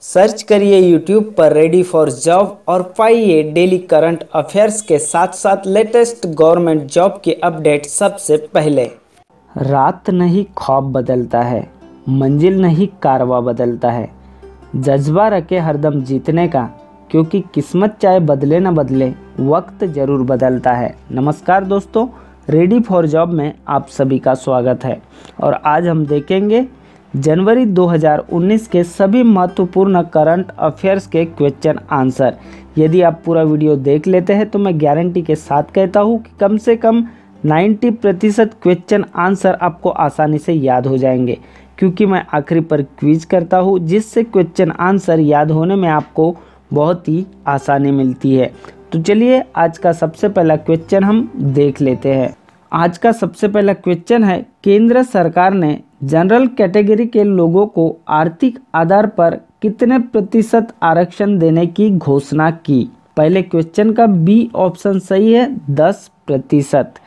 Search करिए YouTube पर ready for job और पाइए डेली करंट अफेयर्स के साथ साथ लेटेस्ट गवर्नमेंट जॉब के अपडेट सबसे पहले। रात नहीं ख्वाब बदलता है, मंजिल नहीं कारवा बदलता है, जज्बा रखे हरदम जीतने का, क्योंकि किस्मत चाहे बदले न बदले वक्त ज़रूर बदलता है। नमस्कार दोस्तों, रेडी फॉर जॉब में आप सभी का स्वागत है और आज हम देखेंगे जनवरी 2019 के सभी महत्वपूर्ण करंट अफेयर्स के क्वेश्चन आंसर। यदि आप पूरा वीडियो देख लेते हैं तो मैं गारंटी के साथ कहता हूं कि कम से कम 90% क्वेश्चन आंसर आपको आसानी से याद हो जाएंगे, क्योंकि मैं आखिरी पर क्विज करता हूं जिससे क्वेश्चन आंसर याद होने में आपको बहुत ही आसानी मिलती है। तो चलिए आज का सबसे पहला क्वेश्चन हम देख लेते हैं। आज का सबसे पहला क्वेश्चन है, केंद्र सरकार ने जनरल कैटेगरी के लोगों को आर्थिक आधार पर कितने प्रतिशत आरक्षण देने की घोषणा की? पहले क्वेश्चन का बी ऑप्शन सही है, 10%।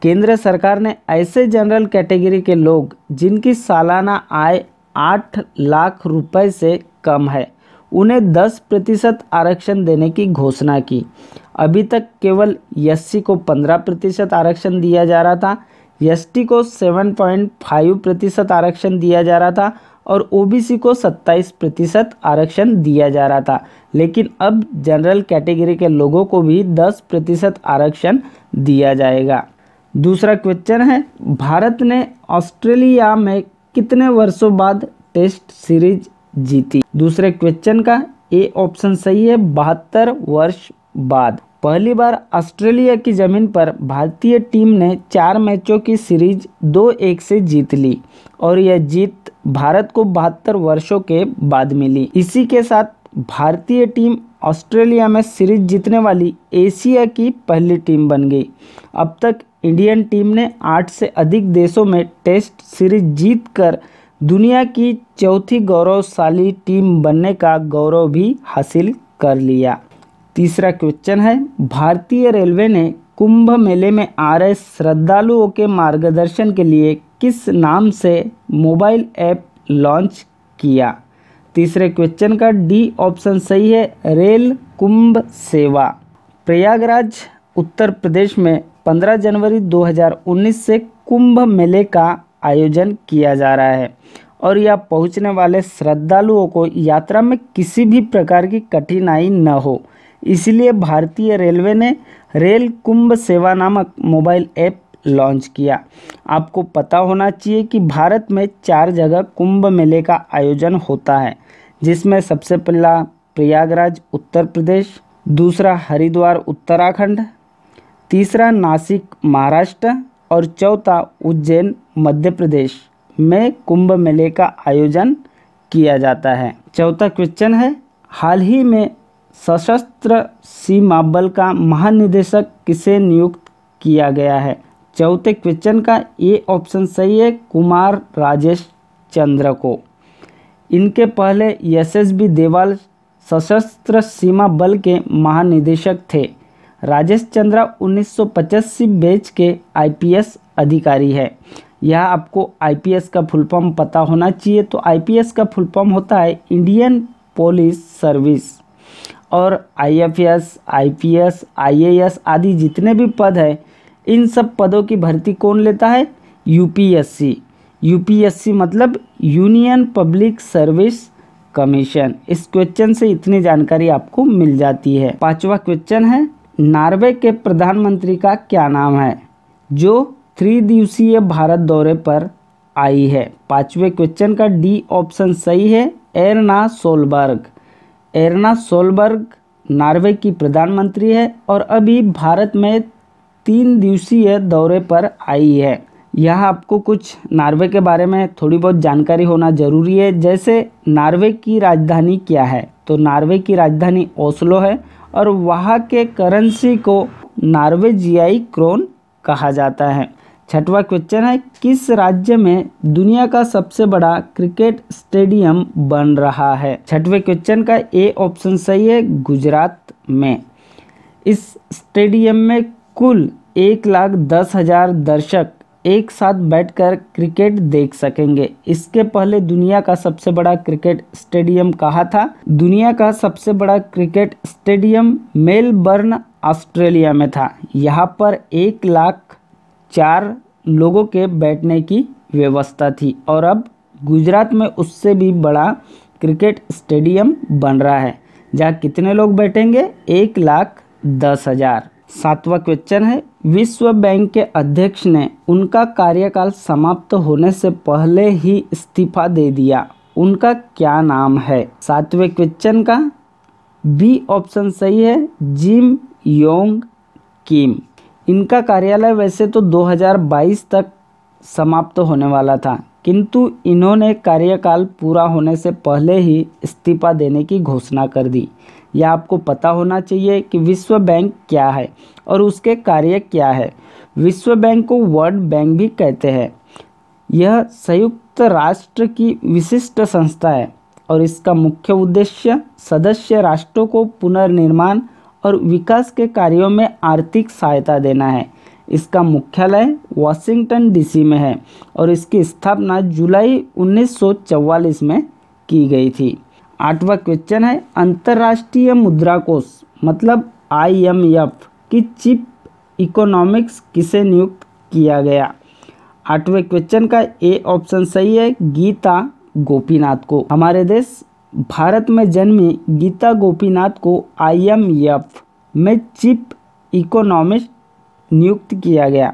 केंद्र सरकार ने ऐसे जनरल कैटेगरी के लोग जिनकी सालाना आय 8 लाख रुपए से कम है उन्हें 10% आरक्षण देने की घोषणा की। अभी तक केवल एससी को 15% आरक्षण दिया जा रहा था, एसटी को 7.5% आरक्षण दिया जा रहा था और ओबीसी को 27% आरक्षण दिया जा रहा था, लेकिन अब जनरल कैटेगरी के लोगों को भी 10% आरक्षण दिया जाएगा। दूसरा क्वेश्चन है, भारत ने ऑस्ट्रेलिया में कितने वर्षों बाद टेस्ट सीरीज जीती? दूसरे क्वेश्चन का ए ऑप्शन सही है, 72 वर्ष बाद। पहली बार ऑस्ट्रेलिया की ज़मीन पर भारतीय टीम ने 4 मैचों की सीरीज 2-1 से जीत ली और यह जीत भारत को 72 वर्षों के बाद मिली। इसी के साथ भारतीय टीम ऑस्ट्रेलिया में सीरीज जीतने वाली एशिया की पहली टीम बन गई। अब तक इंडियन टीम ने 8 से अधिक देशों में टेस्ट सीरीज जीतकर दुनिया की चौथी गौरवशाली टीम बनने का गौरव भी हासिल कर लिया। तीसरा क्वेश्चन है, भारतीय रेलवे ने कुंभ मेले में आ रहे श्रद्धालुओं के मार्गदर्शन के लिए किस नाम से मोबाइल ऐप लॉन्च किया? तीसरे क्वेश्चन का डी ऑप्शन सही है, रेल कुंभ सेवा। प्रयागराज उत्तर प्रदेश में 15 जनवरी 2019 से कुंभ मेले का आयोजन किया जा रहा है और यह पहुंचने वाले श्रद्धालुओं को यात्रा में किसी भी प्रकार की कठिनाई न हो, इसलिए भारतीय रेलवे ने रेल कुंभ सेवा नामक मोबाइल ऐप लॉन्च किया। आपको पता होना चाहिए कि भारत में 4 जगह कुंभ मेले का आयोजन होता है, जिसमें सबसे पहला प्रयागराज उत्तर प्रदेश, दूसरा हरिद्वार उत्तराखंड, तीसरा नासिक महाराष्ट्र और चौथा उज्जैन मध्य प्रदेश में कुंभ मेले का आयोजन किया जाता है। चौथा क्वेश्चन है, हाल ही में सशस्त्र सीमा बल का महानिदेशक किसे नियुक्त किया गया है? चौथे क्वेश्चन का ए ऑप्शन सही है, कुमार राजेश चंद्र को। इनके पहले एसएसबी देवाल सशस्त्र सीमा बल के महानिदेशक थे। राजेश चंद्र 1985 बैच के आईपीएस अधिकारी है। यह आपको आईपीएस का फुल फॉर्म पता होना चाहिए। तो आईपीएस का फुल फॉर्म होता है इंडियन पुलिस सर्विस, और आईएफएस, आईपीएस, आईएएस आदि जितने भी पद हैं, इन सब पदों की भर्ती कौन लेता है? यूपीएससी। यूपीएससी मतलब यूनियन पब्लिक सर्विस कमीशन। इस क्वेश्चन से इतनी जानकारी आपको मिल जाती है। पांचवा क्वेश्चन है, नॉर्वे के प्रधानमंत्री का क्या नाम है जो 3 दिवसीय भारत दौरे पर आई है? पांचवें क्वेश्चन का डी ऑप्शन सही है, Erna Solberg. Erna Solberg Norway की प्रधानमंत्री है और अभी भारत में 3 दिवसीय दौरे पर आई है। यहाँ आपको कुछ नॉर्वे के बारे में थोड़ी बहुत जानकारी होना जरूरी है। जैसे नॉर्वे की राजधानी क्या है? तो नॉर्वे की राजधानी ओस्लो है और वहाँ के करेंसी को नॉर्वेजियाई क्रोन कहा जाता है। छठवां क्वेश्चन है, किस राज्य में दुनिया का सबसे बड़ा क्रिकेट स्टेडियम बन रहा है? छठवें क्वेश्चन का ए ऑप्शन सही है, गुजरात में। इस स्टेडियम में कुल 1,10,000 दर्शक एक साथ बैठकर क्रिकेट देख सकेंगे। इसके पहले दुनिया का सबसे बड़ा क्रिकेट स्टेडियम कहाँ था? दुनिया का सबसे बड़ा क्रिकेट स्टेडियम मेलबर्न, ऑस्ट्रेलिया में था। यहाँ पर 1,04,000 लोगों के बैठने की व्यवस्था थी और अब गुजरात में उससे भी बड़ा क्रिकेट स्टेडियम बन रहा है, जहाँ कितने लोग बैठेंगे? 1,10,000। 7वां क्वेश्चन है, विश्व बैंक के अध्यक्ष ने उनका कार्यकाल समाप्त होने से पहले ही इस्तीफा दे दिया। उनका क्या नाम है? 7वें क्वेश्चन का बी ऑप्शन सही है, जिम योंग किम। इनका कार्यालय वैसे तो 2022 तक समाप्त होने वाला था, किंतु इन्होंने कार्यकाल पूरा होने से पहले ही इस्तीफा देने की घोषणा कर दी। यह आपको पता होना चाहिए कि विश्व बैंक क्या है और उसके कार्य क्या है। विश्व बैंक को वर्ल्ड बैंक भी कहते हैं। यह संयुक्त राष्ट्र की विशिष्ट संस्था है और इसका मुख्य उद्देश्य सदस्य राष्ट्रों को पुनर्निर्माण और विकास के कार्यों में आर्थिक सहायता देना है। इसका मुख्यालय वाशिंगटन डीसी में है और इसकी स्थापना जुलाई 1944 में की गई थी। 8वां क्वेश्चन है, अंतर्राष्ट्रीय मुद्रा कोष मतलब IMF की चीफ इकोनॉमिक्स किसे नियुक्त किया गया? 8वें क्वेश्चन का ए ऑप्शन सही है, गीता गोपीनाथ को। हमारे देश भारत में जन्मी गीता गोपीनाथ को IMF में चीफ इकोनॉमिस्ट नियुक्त किया गया।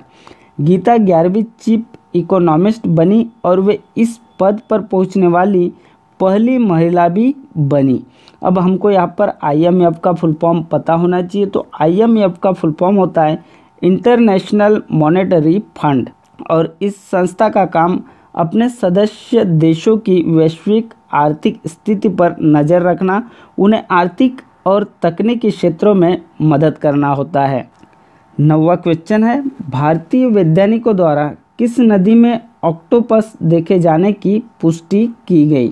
गीता 11वीं चीफ इकोनॉमिस्ट बनी और वे इस पद पर पहुंचने वाली पहली महिला भी बनी। अब हमको यहाँ पर IMF का फुल फॉर्म पता होना चाहिए। तो IMF का फुल फॉर्म होता है इंटरनेशनल मॉनेटरी फंड और इस संस्था का काम अपने सदस्य देशों की वैश्विक आर्थिक स्थिति पर नज़र रखना, उन्हें आर्थिक और तकनीकी क्षेत्रों में मदद करना होता है। 9वां क्वेश्चन है, भारतीय वैज्ञानिकों द्वारा किस नदी में ऑक्टोपस देखे जाने की पुष्टि की गई?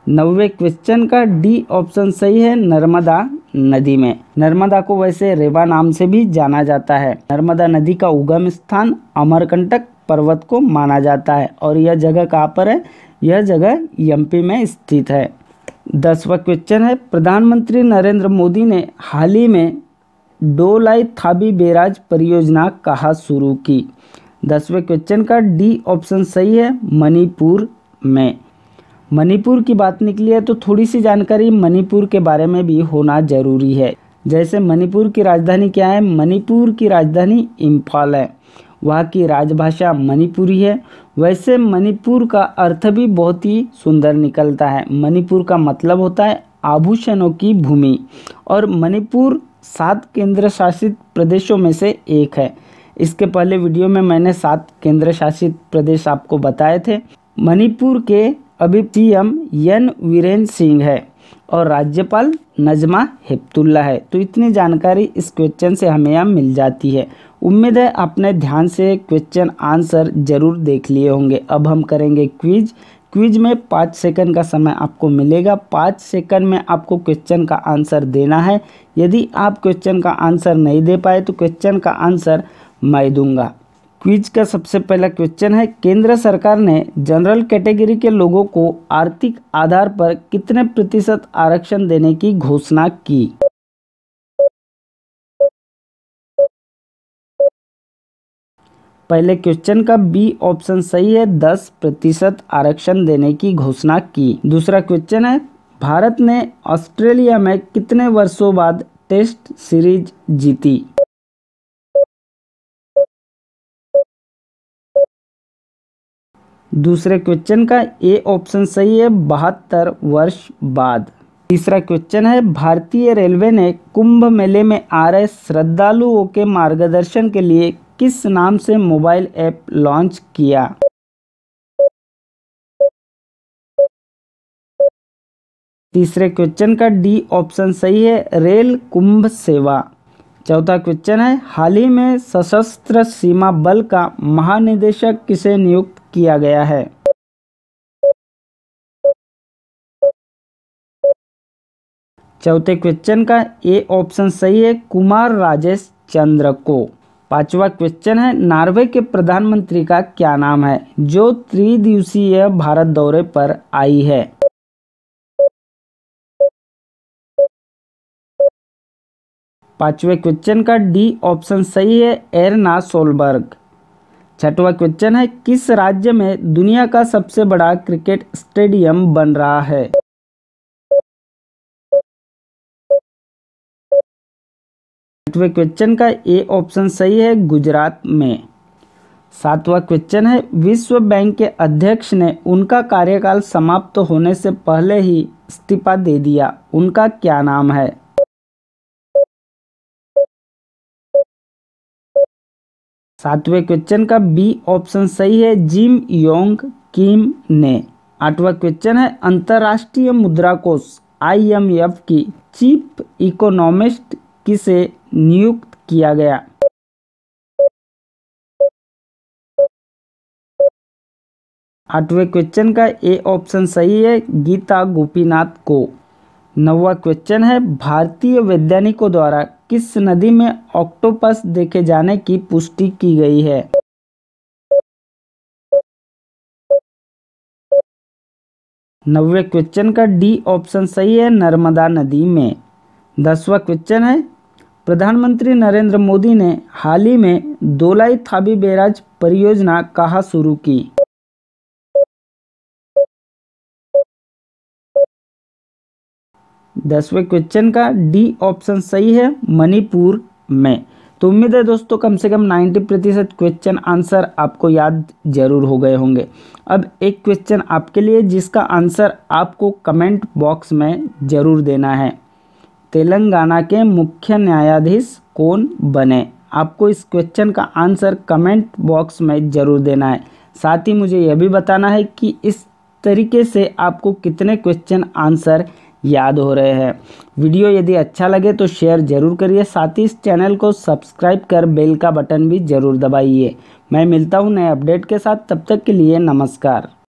9वें क्वेश्चन का डी ऑप्शन सही है, नर्मदा नदी में। नर्मदा को वैसे रेवा नाम से भी जाना जाता है। नर्मदा नदी का उगम स्थान अमरकंटक पर्वत को माना जाता है और यह जगह कहाँ पर है? यह जगह MP में स्थित है। 10वां क्वेश्चन है, प्रधानमंत्री नरेंद्र मोदी ने हाल ही में डोलाई थाबी बैराज परियोजना कहाँ शुरू की? 10वें क्वेश्चन का डी ऑप्शन सही है, मणिपुर में। मणिपुर की बात निकली है तो थोड़ी सी जानकारी मणिपुर के बारे में भी होना जरूरी है। जैसे मणिपुर की राजधानी क्या है? मणिपुर की राजधानी इम्फाल है। वहाँ की राजभाषा मणिपुरी है। वैसे मणिपुर का अर्थ भी बहुत ही सुंदर निकलता है। मणिपुर का मतलब होता है आभूषणों की भूमि और मणिपुर 7 केंद्र शासित प्रदेशों में से एक है। इसके पहले वीडियो में मैंने 7 केंद्र शासित प्रदेश आपको बताए थे। मणिपुर के अभी CM N वीरेन सिंह है और राज्यपाल नजमा हेपतुल्ला है। तो इतनी जानकारी इस क्वेश्चन से हमें यहाँ मिल जाती है। उम्मीद है आपने ध्यान से क्वेश्चन आंसर जरूर देख लिए होंगे। अब हम करेंगे क्विज। क्विज में 5 सेकंड का समय आपको मिलेगा। 5 सेकंड में आपको क्वेश्चन का आंसर देना है। यदि आप क्वेश्चन का आंसर नहीं दे पाए तो क्वेश्चन का आंसर मैं दूंगा। क्विज का सबसे पहला क्वेश्चन है, केंद्र सरकार ने जनरल कैटेगरी के लोगों को आर्थिक आधार पर कितने प्रतिशत आरक्षण देने की घोषणा की? पहले क्वेश्चन का बी ऑप्शन सही है, 10% आरक्षण देने की घोषणा की। दूसरा क्वेश्चन है, भारत ने ऑस्ट्रेलिया में कितने वर्षों बाद टेस्ट सीरीज जीती? दूसरे क्वेश्चन का ए ऑप्शन सही है, 72 वर्ष बाद। तीसरा क्वेश्चन है, भारतीय रेलवे ने कुंभ मेले में आ रहे श्रद्धालुओं के मार्गदर्शन के लिए किस नाम से मोबाइल ऐप लॉन्च किया? तीसरे क्वेश्चन का डी ऑप्शन सही है, रेल कुंभ सेवा। चौथा क्वेश्चन है, हाल ही में सशस्त्र सीमा बल का महानिदेशक किसे नियुक्त किया गया है? चौथे क्वेश्चन का ए ऑप्शन सही है, कुमार राजेश चंद्र को। 5वां क्वेश्चन है, नॉर्वे के प्रधानमंत्री का क्या नाम है जो त्रिदिवसीय भारत दौरे पर आई है? 5वें क्वेश्चन का डी ऑप्शन सही है, एरना सोलबर्ग। 6वां क्वेश्चन है, किस राज्य में दुनिया का सबसे बड़ा क्रिकेट स्टेडियम बन रहा है? 8वें क्वेश्चन का ए ऑप्शन सही है, गुजरात में। 7वां क्वेश्चन है, विश्व बैंक के अध्यक्ष ने उनका कार्यकाल समाप्त होने से पहले ही इस्तीफा दे दिया, उनका क्या नाम है? 7वें क्वेश्चन का बी ऑप्शन सही है, जिम योंग किम ने। 8वां क्वेश्चन है, अंतर्राष्ट्रीय मुद्रा कोष IMF की चीफ इकोनॉमिस्ट किसे नियुक्त किया गया? 8वें क्वेश्चन का ए ऑप्शन सही है, गीता गोपीनाथ को। 9वां क्वेश्चन है, भारतीय वैज्ञानिकों द्वारा किस नदी में ऑक्टोपस देखे जाने की पुष्टि की गई है? 9वें क्वेश्चन का डी ऑप्शन सही है, नर्मदा नदी में। 10वां क्वेश्चन है, प्रधानमंत्री नरेंद्र मोदी ने हाल ही में दोलाई थाबी बैराज परियोजना कहाँ शुरू की? 10वें क्वेश्चन का डी ऑप्शन सही है, मणिपुर में। तो उम्मीद है दोस्तों कम से कम 90% क्वेश्चन आंसर आपको याद जरूर हो गए होंगे। अब एक क्वेश्चन आपके लिए जिसका आंसर आपको कमेंट बॉक्स में जरूर देना है। तेलंगाना के मुख्य न्यायाधीश कौन बने? आपको इस क्वेश्चन का आंसर कमेंट बॉक्स में जरूर देना है। साथ ही मुझे यह भी बताना है कि इस तरीके से आपको कितने क्वेश्चन आंसर याद हो रहे हैं। वीडियो यदि अच्छा लगे तो शेयर जरूर करिए, साथ ही इस चैनल को सब्सक्राइब कर बेल का बटन भी जरूर दबाइए। मैं मिलता हूं नए अपडेट के साथ, तब तक के लिए नमस्कार।